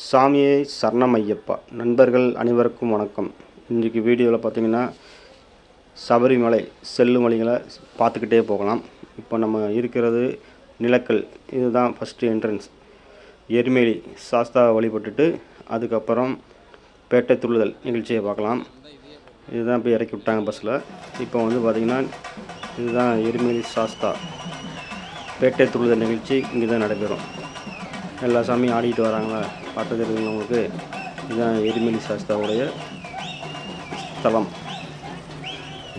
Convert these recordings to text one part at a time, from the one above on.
சாமியே சரணம் ஐயப்பா. நண்பர்கள் அனைவருக்கும் வணக்கம். இன்றைக்கி வீடியோவில் பார்த்திங்கன்னா சபரிமலை செல்லும் வழிகளை பார்த்துக்கிட்டே போகலாம். இப்போ நம்ம இருக்கிறது நிலக்கல். இதுதான் ஃபஸ்ட்டு என்ட்ரன்ஸ். எருமேலி சாஸ்தாவை வழிபட்டுட்டு அதுக்கப்புறம் பேட்டை துள்ளுதல் நிகழ்ச்சியை பார்க்கலாம். இதுதான் இப்போ இறக்கி விட்டாங்க பஸ்ஸில். இப்போ வந்து பார்த்திங்கன்னா இதுதான் எருமேலி சாஸ்தா பேட்டை துள்ளுதல் நிகழ்ச்சி இங்கே தான் நடைபெறும். எல்லா சாமியும் ஆடிட்டு வராங்களா பார்த்தது இருக்குங்க உங்களுக்கு. இதுதான் எருமேலி சாஸ்தாவுடைய ஸ்தலம்.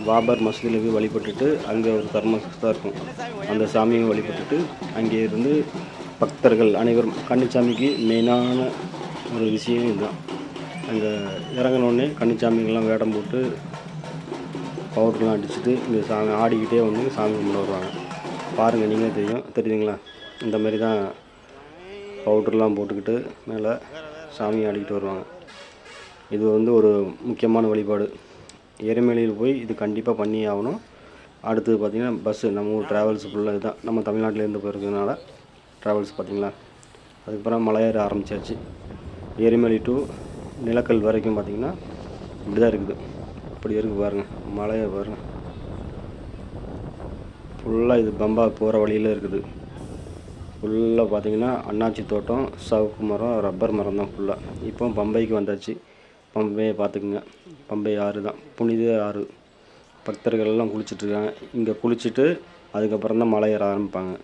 பாபர் மசூதியில் போய் வழிபட்டுட்டு அங்கே ஒரு தர்மஸ்தா இருக்கும், அந்த சாமியை வழிபட்டுட்டு அங்கே இருந்து பக்தர்கள் அனைவரும் கன்னிச்சாமிக்கு மெயினான ஒரு விஷயம் இதுதான். அங்கே இறங்கினோடனே கன்னிச்சாமிகள்லாம் வேடம் போட்டு பவுடர்லாம் அடிச்சுட்டு இந்த சாமி ஆடிக்கிட்டே வந்து சாமி கும்பிட வருவாங்க. பாருங்கள், நீங்களே தெரியுதுங்களா? இந்த மாதிரி தான் பவுடர்லாம் போட்டுக்கிட்டு மேலே சாமி ஆடிக்கிட்டு வருவாங்க. இது வந்து ஒரு முக்கியமான வழிபாடு. எருமேலியில் போய் இது கண்டிப்பாக பண்ணி ஆகணும். அடுத்தது பார்த்திங்கன்னா பஸ்ஸு, நம்ம ஊர் ட்ராவல்ஸ் ஃபுல்லாக இதுதான். நம்ம தமிழ்நாட்டிலேருந்து போயிருக்கிறதுனால ட்ராவல்ஸ் பார்த்திங்களா. அதுக்கப்புறம் மலையேற ஆரம்பித்தாச்சு. எருமேலி டு நிலக்கல் வரைக்கும் பார்த்திங்கன்னா இப்படி தான் இருக்குது. இப்படி இருக்குது பாருங்கள், மலையை பாருங்கள். ஃபுல்லாக இது பம்பா போகிற வழியில் இருக்குது. ஃபுல்லாக பார்த்திங்கன்னா அன்னாச்சி தோட்டம், சவுக்கு மரம், ரப்பர் மரம் தான் ஃபுல்லாக. இப்போ பம்பைக்கு வந்தாச்சு. பம்பையை பார்த்துக்குங்க. பம்பை ஆறு தான், புனித ஆறு. பக்தர்கள் எல்லாம் குளிச்சுட்ருக்காங்க. இங்கே குளிச்சுட்டு அதுக்கப்புறம் தான் மலை ஏற ஆரம்பிப்பாங்க.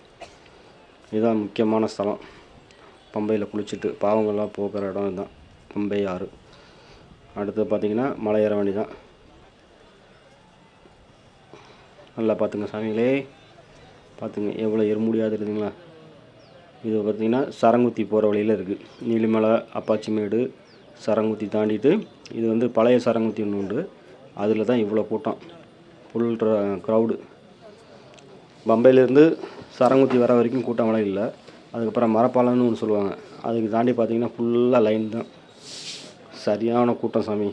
இதுதான் முக்கியமான ஸ்தலம். பம்பையில் குளிச்சுட்டு பாவங்கள்லாம் போக்குற இடம் இதுதான் பம்பை ஆறு. அடுத்து பார்த்திங்கன்னா மலை ஏற வேண்டி தான். நல்லா பார்த்துங்க சாமிகளே, பார்த்துங்க எவ்வளோ எறுமுடியாது இருக்குதுங்களா. இது பார்த்திங்கன்னா சரங்குத்தி போகிற வழியில் இருக்குது. நீலிமலை, அப்பாச்சி மேடு, சரங்குத்தி தாண்டிட்டு இது வந்து பழைய சரங்குத்தி ஒன்று உண்டு. அதில் தான் இவ்வளோ கூட்டம், ஃபுல் க்ரௌடு. பம்பையிலேருந்து சரங்குத்தி வர வரைக்கும் கூட்டம் வர இல்லை. அதுக்கப்புறம் மரப்பாலம்னு ஒன்று சொல்லுவாங்க, அதுக்கு தாண்டி பார்த்திங்கன்னா ஃபுல்லாக லைன் தான். சரியான கூட்டம் சாமி.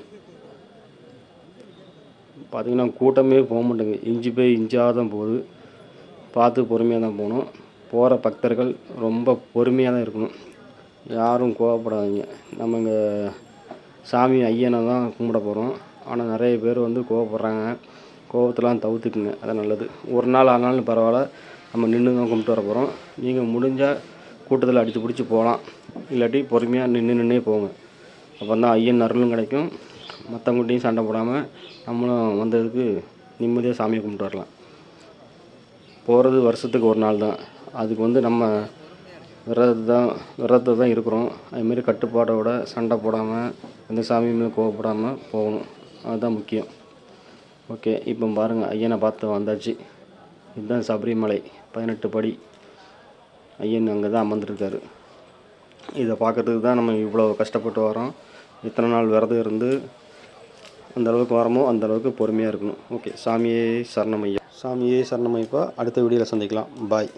பார்த்திங்கன்னா கூட்டமே போக மாட்டேங்க, இஞ்சி போய் இஞ்சாக தான் போகுது. பார்த்து பொறுமையாக தான் போகணும். போகிற பக்தர்கள் ரொம்ப பொறுமையாக தான் இருக்கணும். யாரும் கோவப்படாதீங்க. நம்ம இங்கே சாமி ஐயனை தான் கும்பிட போகிறோம். ஆனால் நிறைய பேர் வந்து கோவப்படுறாங்க. கோவத்தெலாம் தவிர்த்துக்குங்க, அதான் நல்லது. ஒரு நாள் ஆனாலும் பரவாயில்ல, நம்ம நின்று தான் கும்பிட்டு வர போகிறோம். நீங்கள் முடிஞ்சால் கூட்டத்தில் அடித்து பிடிச்சி போகலாம், இல்லாட்டி பொறுமையாக நின்றே போங்க. அப்போ தான் ஐயன் அருளும் கிடைக்கும். மற்றவங்கள்ட்டையும் சண்டை போடாமல் நம்மளும் வந்ததுக்கு நிம்மதியாக சாமியை கும்பிட்டு வரலாம். போகிறது வருஷத்துக்கு ஒரு நாள் தான். அதுக்கு வந்து நம்ம விரதத்தை தான் இருக்கிறோம். அதுமாரி கட்டுப்பாடோட சண்டை போடாமல் எந்த சாமியுமே கோவப்படாமல் போகணும். அதுதான் முக்கியம். ஓகே, இப்போ பாருங்கள், ஐயனை பார்த்து வந்தாச்சு. இதுதான் சபரிமலை 18 படி. ஐயன் அங்கே தான் அமர்ந்துருக்காரு. இதை பார்க்குறதுக்கு தான் நம்ம இவ்வளோ கஷ்டப்பட்டு வரோம். இத்தனை நாள் விரதம் இருந்து அந்தளவுக்கு வரமோ அந்தளவுக்கு பொறுமையாக இருக்கணும். ஓகே, சாமியே சரணமையா. சாமியே சரணமைப்பா. அடுத்த வீடியோவில் சந்திக்கலாம். பாய்.